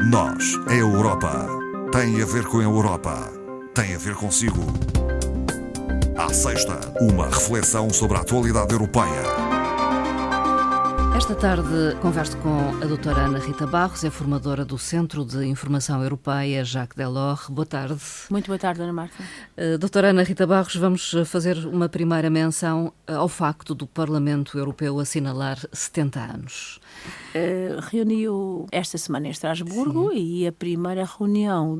Nós, a Europa, tem a ver com a Europa, tem a ver consigo. À sexta, uma reflexão sobre a atualidade europeia. Esta tarde converso com a doutora Ana Rita Barros, é formadora do Centro de Informação Europeia Jacques Delors. Boa tarde. Muito boa tarde, Ana Marta. Doutora Ana Rita Barros, vamos fazer uma primeira menção ao facto do Parlamento Europeu assinalar 70 anos. Reuniu esta semana em Estrasburgo. Sim. E a primeira reunião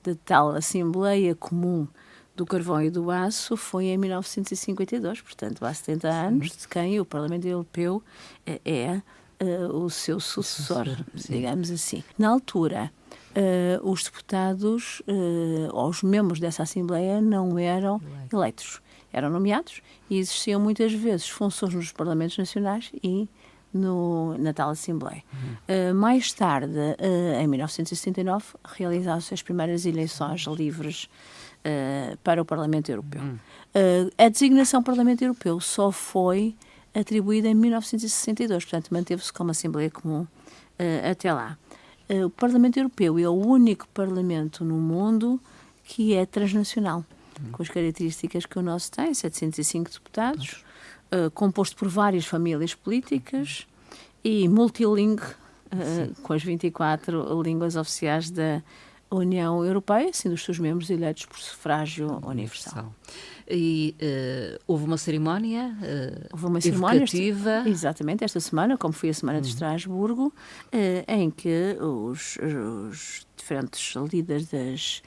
da tal Assembleia Comum do Carvão e do Aço foi em 1952, portanto há 70 anos, de quem o Parlamento Europeu é o seu sucessor, digamos assim. Na altura, os deputados ou os membros dessa Assembleia não eram eleitos, eram nomeados e existiam muitas vezes funções nos Parlamentos Nacionais e na tal Assembleia. Mais tarde, em 1969, realizaram-se as primeiras eleições livres para o Parlamento Europeu. A designação Parlamento Europeu só foi atribuída em 1962, portanto manteve-se como Assembleia Comum até lá. O Parlamento Europeu é o único parlamento no mundo que é transnacional, com as características que o nosso tem, 705 deputados, composto por várias famílias políticas e multilingue, com as 24 línguas oficiais da União Europeia, sendo os seus membros eleitos por sufrágio universal. E houve uma cerimónia evocativa. Exatamente, esta semana, como foi a semana de Estrasburgo, em que os diferentes líderes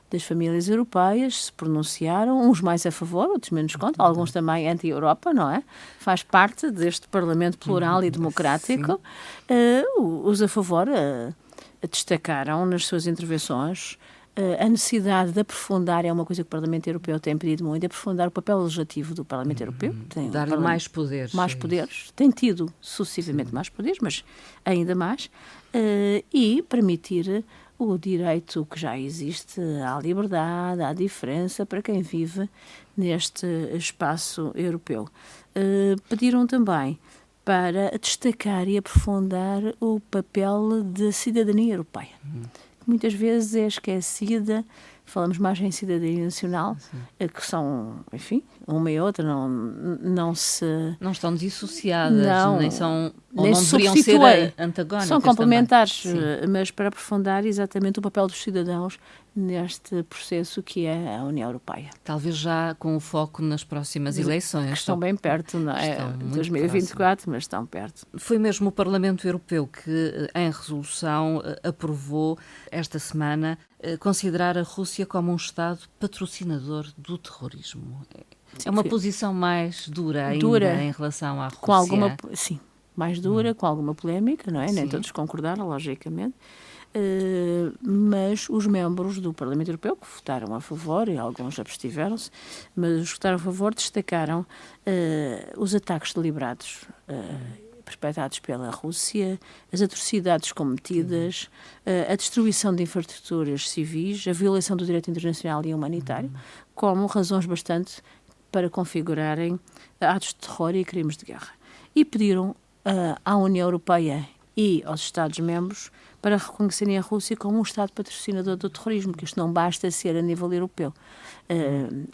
das famílias europeias se pronunciaram, uns mais a favor, outros menos contra, alguns também anti-Europa, não é? Faz parte deste Parlamento plural e democrático. Os a favor destacaram nas suas intervenções a necessidade de aprofundar, é uma coisa que o Parlamento Europeu tem pedido muito, de aprofundar o papel legislativo do Parlamento Europeu. Dar-lhe mais poderes. Mais poderes. Tem tido sucessivamente mais poderes, mas ainda mais. E permitir o direito que já existe à liberdade, à diferença para quem vive neste espaço europeu. Pediram também para destacar e aprofundar o papel da cidadania europeia, que muitas vezes é esquecida. Falamos mais em cidadania nacional, que são, enfim, uma e outra não estão dissociadas, nem se deveriam ser antagónicas. São complementares, mas para aprofundar exatamente o papel dos cidadãos neste processo que é a União Europeia. Talvez já com o foco nas próximas eleições. Que estão bem perto, não é? 2024, mas estão perto. Foi mesmo o Parlamento Europeu que, em resolução, aprovou esta semana considerar a Rússia como um Estado patrocinador do terrorismo. É uma posição mais dura ainda em relação à Rússia. Mais dura, com alguma polémica, não é? Nem todos concordaram, logicamente. Mas os membros do Parlamento Europeu que votaram a favor, e alguns abstiveram-se, mas os que votaram a favor destacaram os ataques deliberados perpetrados pela Rússia, as atrocidades cometidas, a destruição de infraestruturas civis, a violação do direito internacional e humanitário, como razões bastante para configurarem atos de terror e crimes de guerra. E pediram à União Europeia e aos Estados-membros para reconhecerem a Rússia como um Estado patrocinador do terrorismo, que isto não basta ser a nível europeu.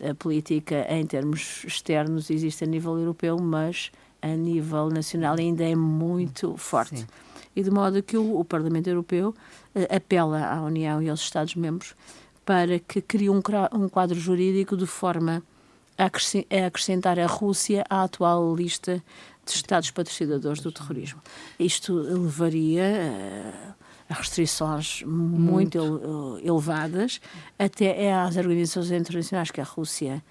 A política em termos externos existe a nível europeu, mas a nível nacional ainda é muito forte. Sim. E de modo que o Parlamento Europeu apela à União e aos Estados-membros para que crie um quadro jurídico de forma a acrescentar a Rússia à atual lista de Estados patrocinadores do terrorismo. Isto levaria a restrições muito elevadas até às organizações internacionais que a Rússia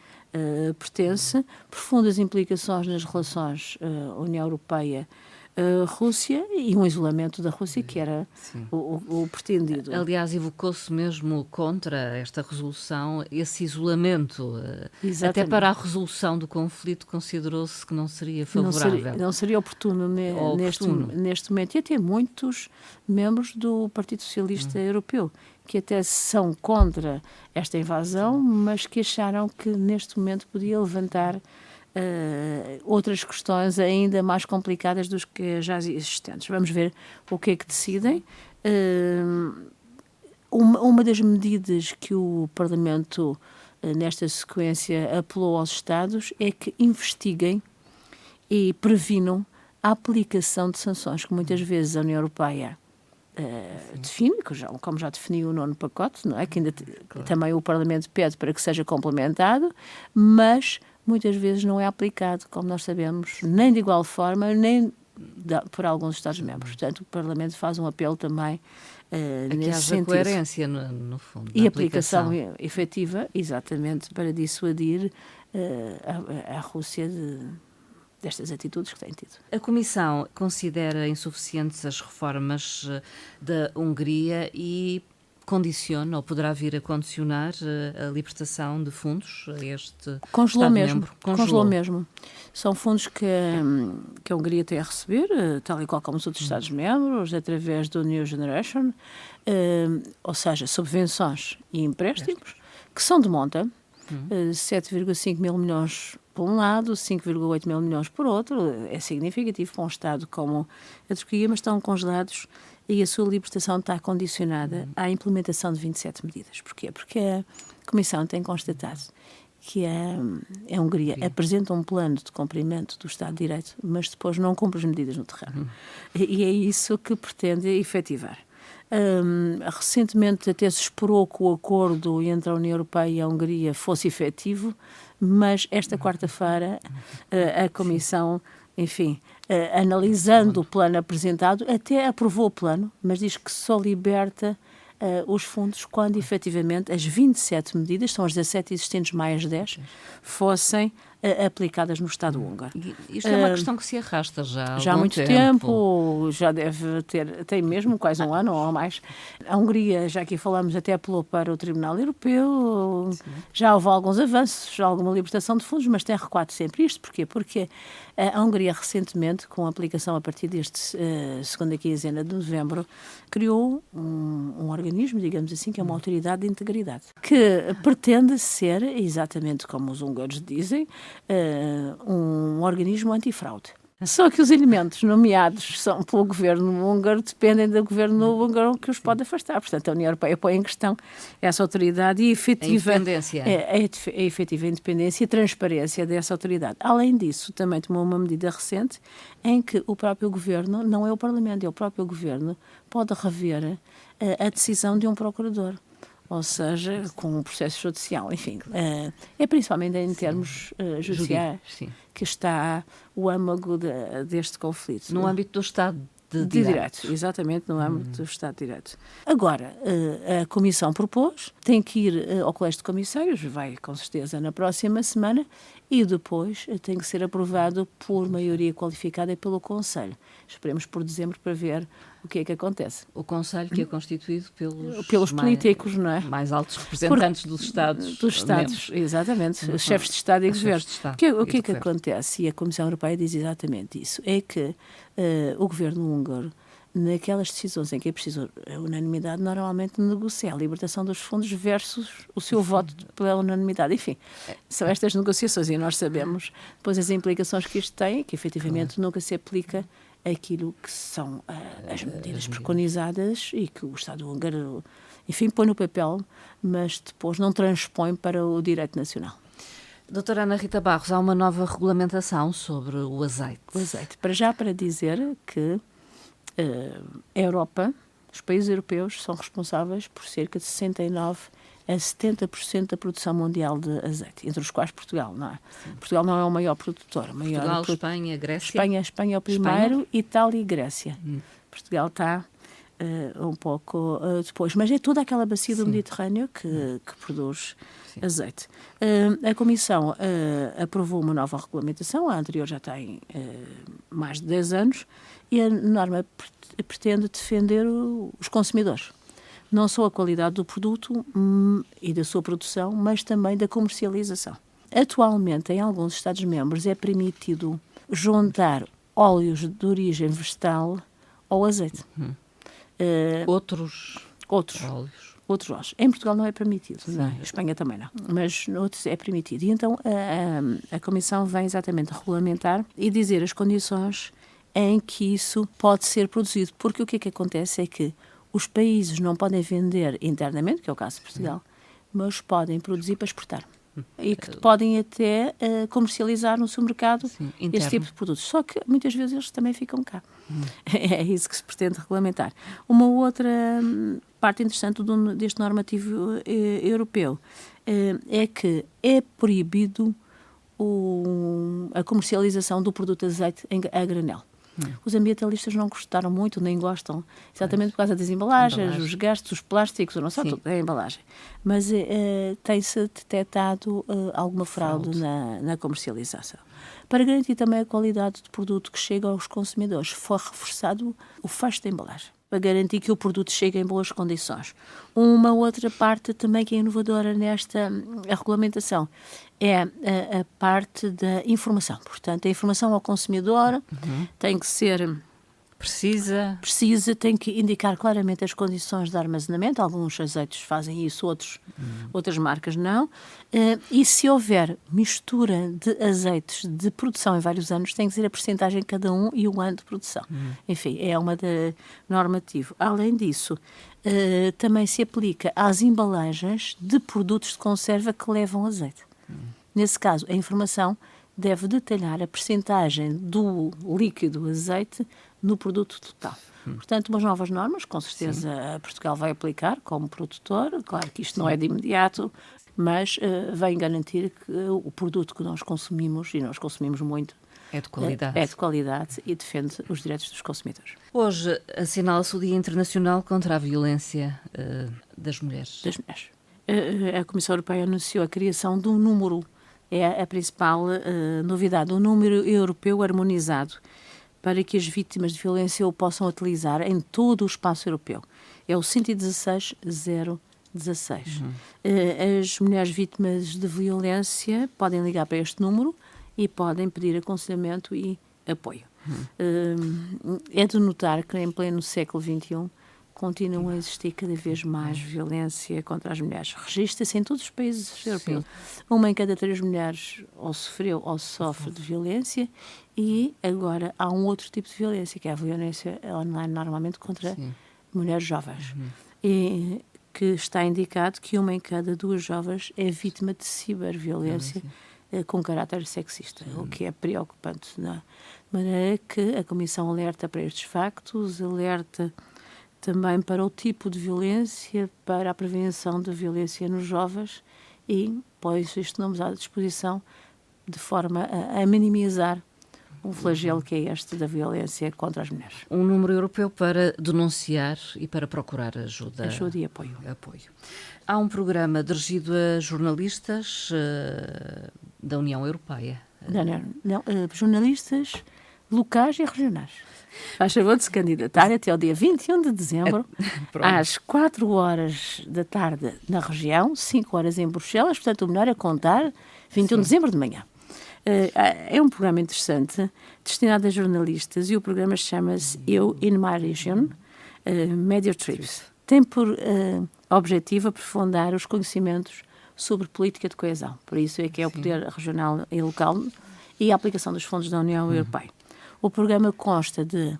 pertence, profundas implicações nas relações União Europeia-Rússia e um isolamento da Rússia que era o pretendido. Aliás, evocou-se mesmo contra esta resolução esse isolamento. Até para a resolução do conflito considerou-se que não seria favorável. Não seria oportuno neste momento. E até muitos membros do Partido Socialista Europeu que até são contra esta invasão, mas que acharam que neste momento podia levantar outras questões ainda mais complicadas do que já existentes. Vamos ver o que é que decidem. Uma das medidas que o Parlamento, nesta sequência, apelou aos Estados é que investiguem e previnam a aplicação de sanções que muitas vezes a União Europeia define, como já definiu o 9º pacote, não é? Que ainda também o Parlamento pede para que seja complementado, mas muitas vezes não é aplicado, como nós sabemos, nem de igual forma, nem por alguns Estados-membros. Portanto, o Parlamento faz um apelo também nesse sentido. Coerência, no fundo. E aplicação efetiva, exatamente, para dissuadir a Rússia destas atitudes que tem tido. A Comissão considera insuficientes as reformas da Hungria e condiciona, ou poderá vir a condicionar, a libertação de fundos a este Estado-membro? Congelou mesmo. São fundos que a Hungria tem a receber, tal e qual como os outros Estados-membros, através do New Generation, ou seja, subvenções e empréstimos, que são de monta, 7,5 mil milhões por um lado, 5,8 mil milhões por outro. É significativo para um Estado como a Turquia, mas estão congelados e a sua libertação está condicionada à implementação de 27 medidas. Porquê? Porque a Comissão tem constatado que a Hungria apresenta um plano de cumprimento do Estado de Direito, mas depois não cumpre as medidas no terreno. E é isso que pretende efetivar. Recentemente até se esperou que o acordo entre a União Europeia e a Hungria fosse efetivo, mas esta quarta-feira a Comissão, enfim, analisando o plano apresentado, até aprovou o plano, mas diz que só liberta os fundos quando efetivamente as 27 medidas, são as 17 existentes mais 10, fossem aplicadas no Estado húngaro. Isto é uma questão que se arrasta já há muito tempo, já deve tem mesmo quase um ano ou mais. A Hungria, já aqui falamos, até apelou para o Tribunal Europeu, já houve alguns avanços, já alguma libertação de fundos, mas tem recuado sempre isto. Porquê? Porque a Hungria recentemente, com a aplicação a partir deste segunda quinzena de novembro, criou um organismo, digamos assim, que é uma autoridade de integridade, que pretende ser, exatamente como os húngaros dizem, um organismo antifraude. Só que os elementos nomeados pelo governo húngaro dependem do governo húngaro que os pode afastar. Portanto, a União Europeia põe em questão essa autoridade e a efetiva independência e transparência dessa autoridade. Além disso, também tomou uma medida recente em que o próprio governo, não é o Parlamento, é o próprio governo, pode rever a decisão de um procurador. Ou seja, com um processo judicial, enfim, é principalmente em termos judiciais que está o âmago deste conflito. No âmbito do Estado de Direito. Exatamente, no âmbito do Estado de Direito. Agora, a Comissão propôs, tem que ir ao Colégio de Comissários, vai com certeza na próxima semana, e depois tem que ser aprovado por maioria qualificada e pelo Conselho. Esperemos por dezembro para ver o que é que acontece. O Conselho que é constituído pelos políticos, não é? Mais altos representantes dos Estados. Dos Estados, exatamente. Os chefes de Estado e Governo. O que é que acontece? E a Comissão Europeia diz exatamente isso. É que o governo húngaro, naquelas decisões em que é preciso a unanimidade, normalmente negocia a libertação dos fundos versus o seu voto pela unanimidade. Enfim, são estas negociações e nós sabemos depois as implicações que isto tem, que efetivamente nunca se aplica aquilo que são as medidas preconizadas e que o Estado húngaro, enfim, põe no papel, mas depois não transpõe para o direito nacional. Doutora Ana Rita Barros, há uma nova regulamentação sobre o azeite. O azeite. Para dizer que a Europa, os países europeus, são responsáveis por cerca de 69% a 70% da produção mundial de azeite, entre os quais Portugal, não é? Sim. Portugal não é o maior produtor. Espanha, Grécia. Espanha é o primeiro, Itália e Grécia. Portugal está um pouco depois, mas é toda aquela bacia do Mediterrâneo que produz azeite. A Comissão aprovou uma nova regulamentação, a anterior já tem mais de 10 anos, e a norma pretende defender os consumidores. Não só a qualidade do produto e da sua produção, mas também da comercialização. Atualmente, em alguns Estados-membros, é permitido juntar óleos de origem vegetal ao azeite. Outros óleos. outros lojas. Em Portugal não é permitido, não, em Espanha também não, mas noutros é permitido. E então a Comissão vem exatamente regulamentar e dizer as condições em que isso pode ser produzido, porque o que é que acontece é que os países não podem vender internamente, que é o caso de Portugal, mas podem produzir para exportar. E que podem até comercializar no seu mercado esse tipo de produtos. Só que muitas vezes eles também ficam cá. É isso que se pretende regulamentar. Uma outra parte interessante deste normativo europeu é que é proibido a comercialização do produto de azeite a granel. Os ambientalistas não gostaram muito, nem gostam, exatamente por causa das embalagens, os gastos, os plásticos, não sabe tudo, é a embalagem. Mas tem-se detectado alguma fraude na comercialização. Para garantir também a qualidade do produto que chega aos consumidores, foi reforçado o fecho da embalagem, para garantir que o produto chegue em boas condições. Uma outra parte também que é inovadora nesta regulamentação é a parte da informação. Portanto, a informação ao consumidor tem que ser precisa, tem que indicar claramente as condições de armazenamento. Alguns azeites fazem isso, outras marcas não. E se houver mistura de azeites de produção em vários anos, tem que ser a percentagem de cada um e o ano de produção. Enfim, é uma normativa. Além disso, também se aplica às embalagens de produtos de conserva que levam azeite. Nesse caso, a informação deve detalhar a percentagem do líquido azeite no produto total. Portanto, umas novas normas, com certeza Portugal vai aplicar como produtor. Claro que isto não é de imediato, mas vem garantir que o produto que nós consumimos, e nós consumimos muito, é de qualidade. É de qualidade e defende os direitos dos consumidores. Hoje assinala-se o Dia Internacional contra a Violência das Mulheres. Das mulheres. A Comissão Europeia anunciou a criação de um número, é a principal novidade, um número europeu harmonizado para que as vítimas de violência o possam utilizar em todo o espaço europeu. É o 116-016. As mulheres vítimas de violência podem ligar para este número e podem pedir aconselhamento e apoio. É de notar que em pleno século XXI continua a existir cada vez mais violência contra as mulheres. Registra-se em todos os países europeus. Uma em cada 3 mulheres ou sofreu ou sofre de violência, e agora há um outro tipo de violência, que é a violência online, normalmente contra mulheres jovens. E que está indicado que uma em cada 2 jovens é vítima de ciberviolência com caráter sexista, o que é preocupante. De maneira que a Comissão alerta para estes factos, alerta também para o tipo de violência, para a prevenção da violência nos jovens e pôs estes nomes à disposição de forma a minimizar um flagelo que é este da violência contra as mulheres. Um número europeu para denunciar e para procurar ajuda. Ajuda e apoio. Há um programa dirigido a jornalistas da União Europeia. Jornalistas locais e regionais. Faz favor de se candidatar até o dia 21 de dezembro, às 4 horas da tarde na região, 5 horas em Bruxelas, portanto o melhor é contar 21 de dezembro de manhã. É um programa interessante, destinado a jornalistas, e o programa chama-se Eu in My Region, Media Trips. Tem por objetivo aprofundar os conhecimentos sobre política de coesão. Por isso é que é o poder regional e local e a aplicação dos fundos da União Europeia. O programa consta de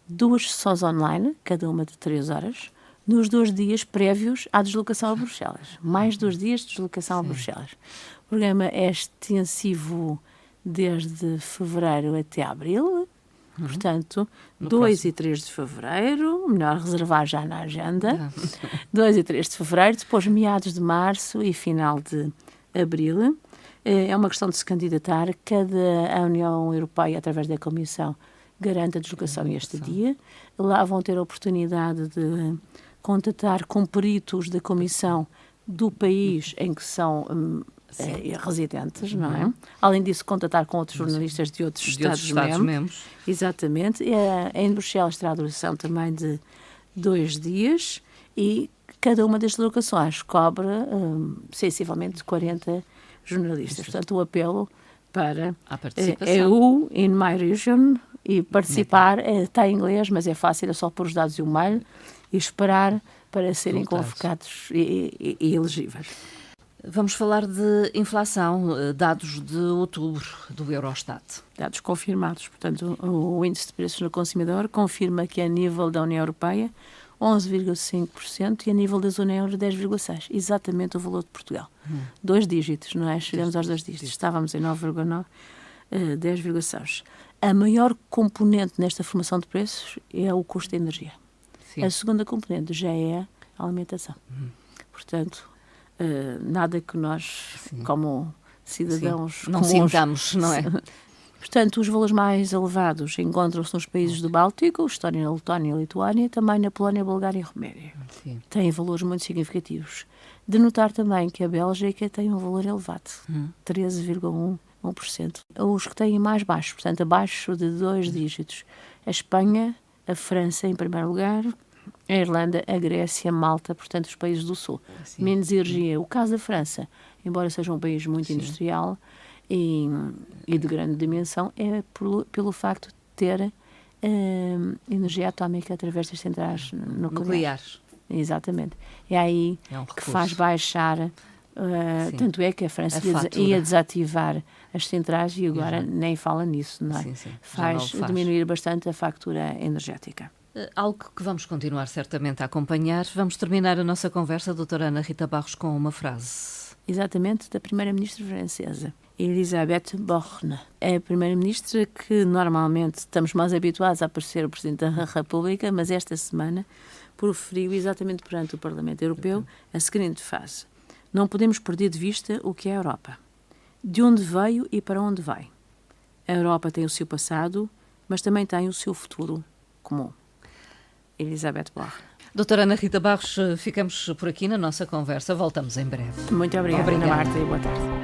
2 sessões online, cada uma de 3 horas, nos 2 dias prévios à deslocação a Bruxelas. Mais 2 dias de deslocação a Bruxelas. O programa é extensivo desde fevereiro até abril, portanto, 2 e 3 de fevereiro, melhor reservar já na agenda, 2 e 3 de fevereiro, depois meados de março e final de abril. É uma questão de se candidatar. A União Europeia, através da Comissão, garante a deslocação este dia. Lá vão ter a oportunidade de contatar com peritos da Comissão do país em que são residentes, não é? Além disso, contatar com outros jornalistas de outros Estados-membros. Exatamente. Em Bruxelas terá a duração também de 2 dias e cada uma das deslocações cobre sensivelmente 40 jornalistas. Portanto, o apelo para EU in My Region e participar está em inglês, mas é fácil, é só pôr os dados e o mail e esperar para serem Resultados. convocados e elegíveis. Vamos falar de inflação, dados de outubro do Eurostat. Dados confirmados. Portanto, o índice de preços no consumidor confirma que a nível da União Europeia 11,5% e a nível da zona euro 10,6%. Exatamente o valor de Portugal. 2 dígitos, não é? Chegamos aos 2 dígitos. Estávamos em 9,9%, 10,6%. A maior componente nesta formação de preços é o custo da energia. Sim. A segunda componente já é a alimentação. Portanto, nada que nós, como cidadãos Não comuns, sintamos, não é? Portanto, os valores mais elevados encontram-se nos países do Báltico, Estónia, Letónia e Lituânia, também na Polónia, Bulgária e Roménia. Sim. Têm valores muito significativos. De notar também que a Bélgica tem um valor elevado, 13,1%. Os que têm mais baixos, portanto, abaixo de 2 dígitos. A Espanha, a França em primeiro lugar, a Irlanda, a Grécia, Malta, portanto, os países do Sul. Sim. Menos energia. O caso da França, embora seja um país muito industrial e de grande dimensão, é pelo facto de ter energia atómica através das centrais nucleares. Exatamente. É aí É um que recurso. faz baixar. Tanto é que a França ia desativar as centrais e agora nem fala nisso, não é? Sim, sim. Já Faz não o faz. diminuir bastante a fatura energética. Algo que vamos continuar certamente a acompanhar. Vamos terminar a nossa conversa, doutora Ana Rita Barros, com uma frase. Exatamente, da primeira-ministra francesa, Elisabeth Borne. É a primeira-ministra que normalmente estamos mais habituados a aparecer o Presidente da República, mas esta semana proferiu exatamente perante o Parlamento Europeu a seguinte frase: não podemos perder de vista o que é a Europa. De onde veio e para onde vai. A Europa tem o seu passado, mas também tem o seu futuro comum. Elisabeth Borne. Doutora Ana Rita Barros, ficamos por aqui na nossa conversa. Voltamos em breve. Muito obrigada, Obrigada. Ana Marta, e boa tarde.